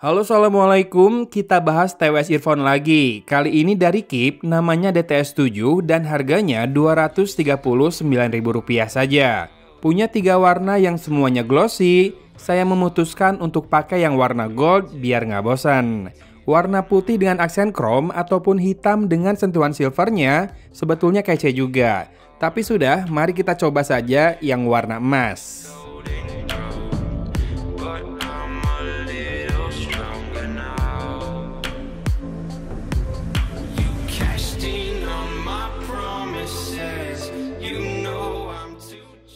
Halo, assalamualaikum. Kita bahas TWS earphone lagi. Kali ini dari Keep, namanya DTS 7 dan harganya Rp239.000 saja. Punya 3 warna yang semuanya glossy. Saya memutuskan untuk pakai yang warna gold biar nggak bosan. Warna putih dengan aksen chrome ataupun hitam dengan sentuhan silvernya sebetulnya kece juga. Tapi sudah, mari kita coba saja yang warna emas.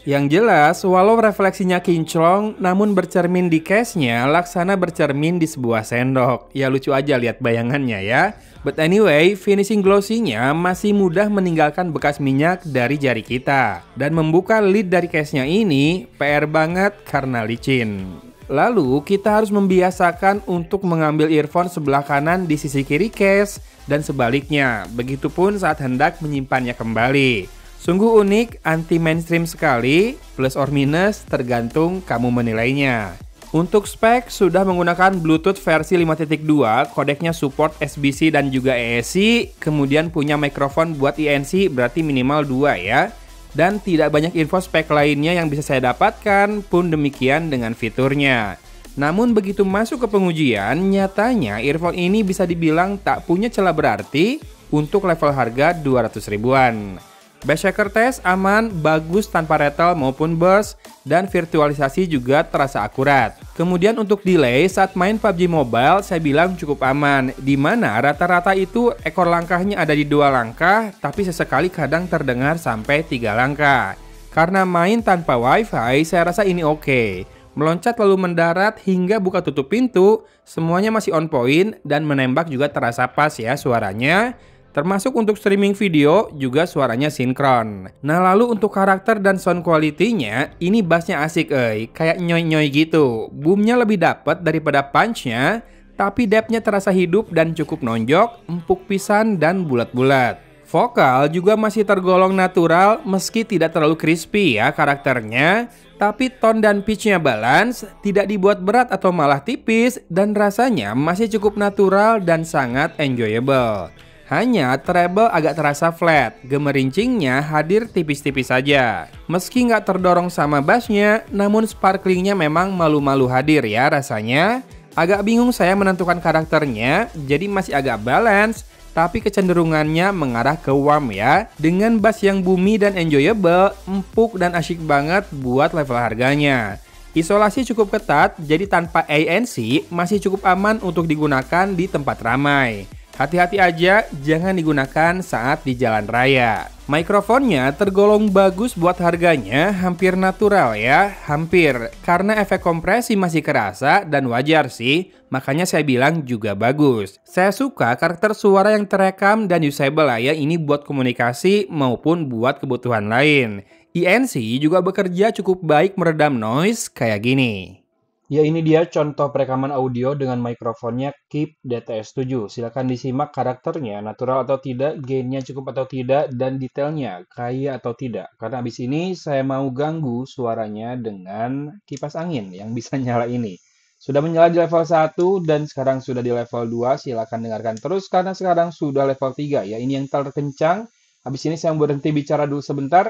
Yang jelas, walau refleksinya kinclong, namun bercermin di case-nya laksana bercermin di sebuah sendok. Ya lucu aja lihat bayangannya ya. But anyway, finishing glossy-nya masih mudah meninggalkan bekas minyak dari jari kita. Dan membuka lid dari case-nya ini, PR banget karena licin. Lalu, kita harus membiasakan untuk mengambil earphone sebelah kanan di sisi kiri case, dan sebaliknya. Begitupun saat hendak menyimpannya kembali. Sungguh unik, anti-mainstream sekali, plus or minus tergantung kamu menilainya. Untuk spek, sudah menggunakan Bluetooth versi 5.2, kodeknya support SBC dan juga ESC, kemudian punya mikrofon buat INC berarti minimal 2 ya. Dan tidak banyak info spek lainnya yang bisa saya dapatkan, pun demikian dengan fiturnya. Namun begitu masuk ke pengujian, nyatanya earphone ini bisa dibilang tak punya celah berarti untuk level harga 200 ribuan. Bass shaker test aman, bagus tanpa rattle maupun burst, dan virtualisasi juga terasa akurat. Kemudian untuk delay saat main PUBG Mobile saya bilang cukup aman, dimana rata-rata itu ekor langkahnya ada di 2 langkah, tapi sesekali kadang terdengar sampai 3 langkah. Karena main tanpa wifi saya rasa ini oke. Meloncat lalu mendarat hingga buka tutup pintu, semuanya masih on point dan menembak juga terasa pas ya suaranya. Termasuk untuk streaming video juga suaranya sinkron. Nah lalu untuk karakter dan sound quality-nya, ini bassnya asik kayak nyoy-nyoy gitu. Boomnya lebih dapet daripada punch-nya, tapi depth-nya terasa hidup dan cukup nonjok, empuk pisan dan bulat-bulat. Vokal juga masih tergolong natural meski tidak terlalu crispy ya karakternya. Tapi tone dan pitch-nya balance, tidak dibuat berat atau malah tipis, dan rasanya masih cukup natural dan sangat enjoyable. Hanya treble agak terasa flat, gemerincingnya hadir tipis-tipis saja. Meski nggak terdorong sama bassnya, namun sparklingnya memang malu-malu hadir ya rasanya. Agak bingung saya menentukan karakternya, jadi masih agak balance, tapi kecenderungannya mengarah ke warm ya. Dengan bass yang boomy dan enjoyable, empuk dan asyik banget buat level harganya. Isolasi cukup ketat, jadi tanpa ANC masih cukup aman untuk digunakan di tempat ramai. Hati-hati aja, jangan digunakan saat di jalan raya. Mikrofonnya tergolong bagus buat harganya, hampir natural ya, hampir. Karena efek kompresi masih kerasa dan wajar sih, makanya saya bilang juga bagus. Saya suka karakter suara yang terekam dan usable lah ya, ini buat komunikasi maupun buat kebutuhan lain. INC juga bekerja cukup baik meredam noise kayak gini. Ya ini dia contoh perekaman audio dengan mikrofonnya Keep DTS 7. Silahkan disimak karakternya, natural atau tidak, gainnya cukup atau tidak, dan detailnya kaya atau tidak. Karena abis ini saya mau ganggu suaranya dengan kipas angin yang bisa nyala ini. Sudah menyala di level 1 dan sekarang sudah di level 2. Silahkan dengarkan terus karena sekarang sudah level 3 ya. Ini yang terkencang. Habis ini saya berhenti bicara dulu sebentar.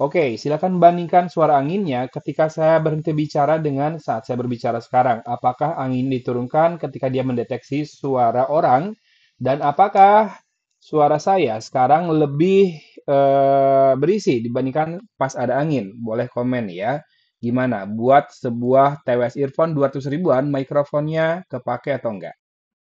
Oke, silakan bandingkan suara anginnya ketika saya berhenti bicara dengan saat saya berbicara sekarang. Apakah angin diturunkan ketika dia mendeteksi suara orang? Dan apakah suara saya sekarang lebih berisi dibandingkan pas ada angin? Boleh komen ya. Gimana? Buat sebuah TWS earphone 200 ribuan, mikrofonnya kepake atau enggak?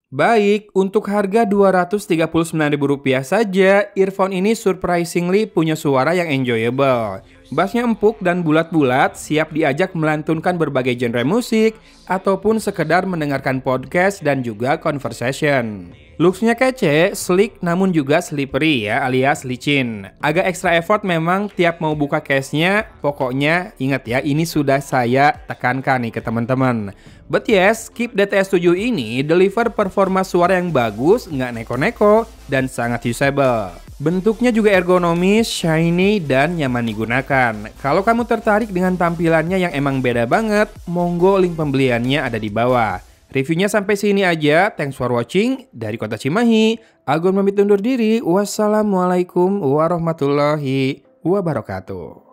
Baik, untuk harga Rp239.000 saja, earphone ini surprisingly punya suara yang enjoyable. Bassnya empuk dan bulat-bulat, siap diajak melantunkan berbagai genre musik, ataupun sekedar mendengarkan podcast dan juga conversation. Looks-nya kece, sleek namun juga slippery ya, alias licin. Agak extra effort memang tiap mau buka case-nya, pokoknya ingat ya, ini sudah saya tekankan nih ke teman-teman. But yes, Keep DTS 7 ini deliver performa suara yang bagus, nggak neko-neko, dan sangat usable. Bentuknya juga ergonomis, shiny, dan nyaman digunakan. Kalau kamu tertarik dengan tampilannya yang emang beda banget, monggo link pembeliannya ada di bawah. Reviewnya sampai sini aja, thanks for watching. Dari Kota Cimahi, Agun pamit undur diri. Wassalamualaikum warahmatullahi wabarakatuh.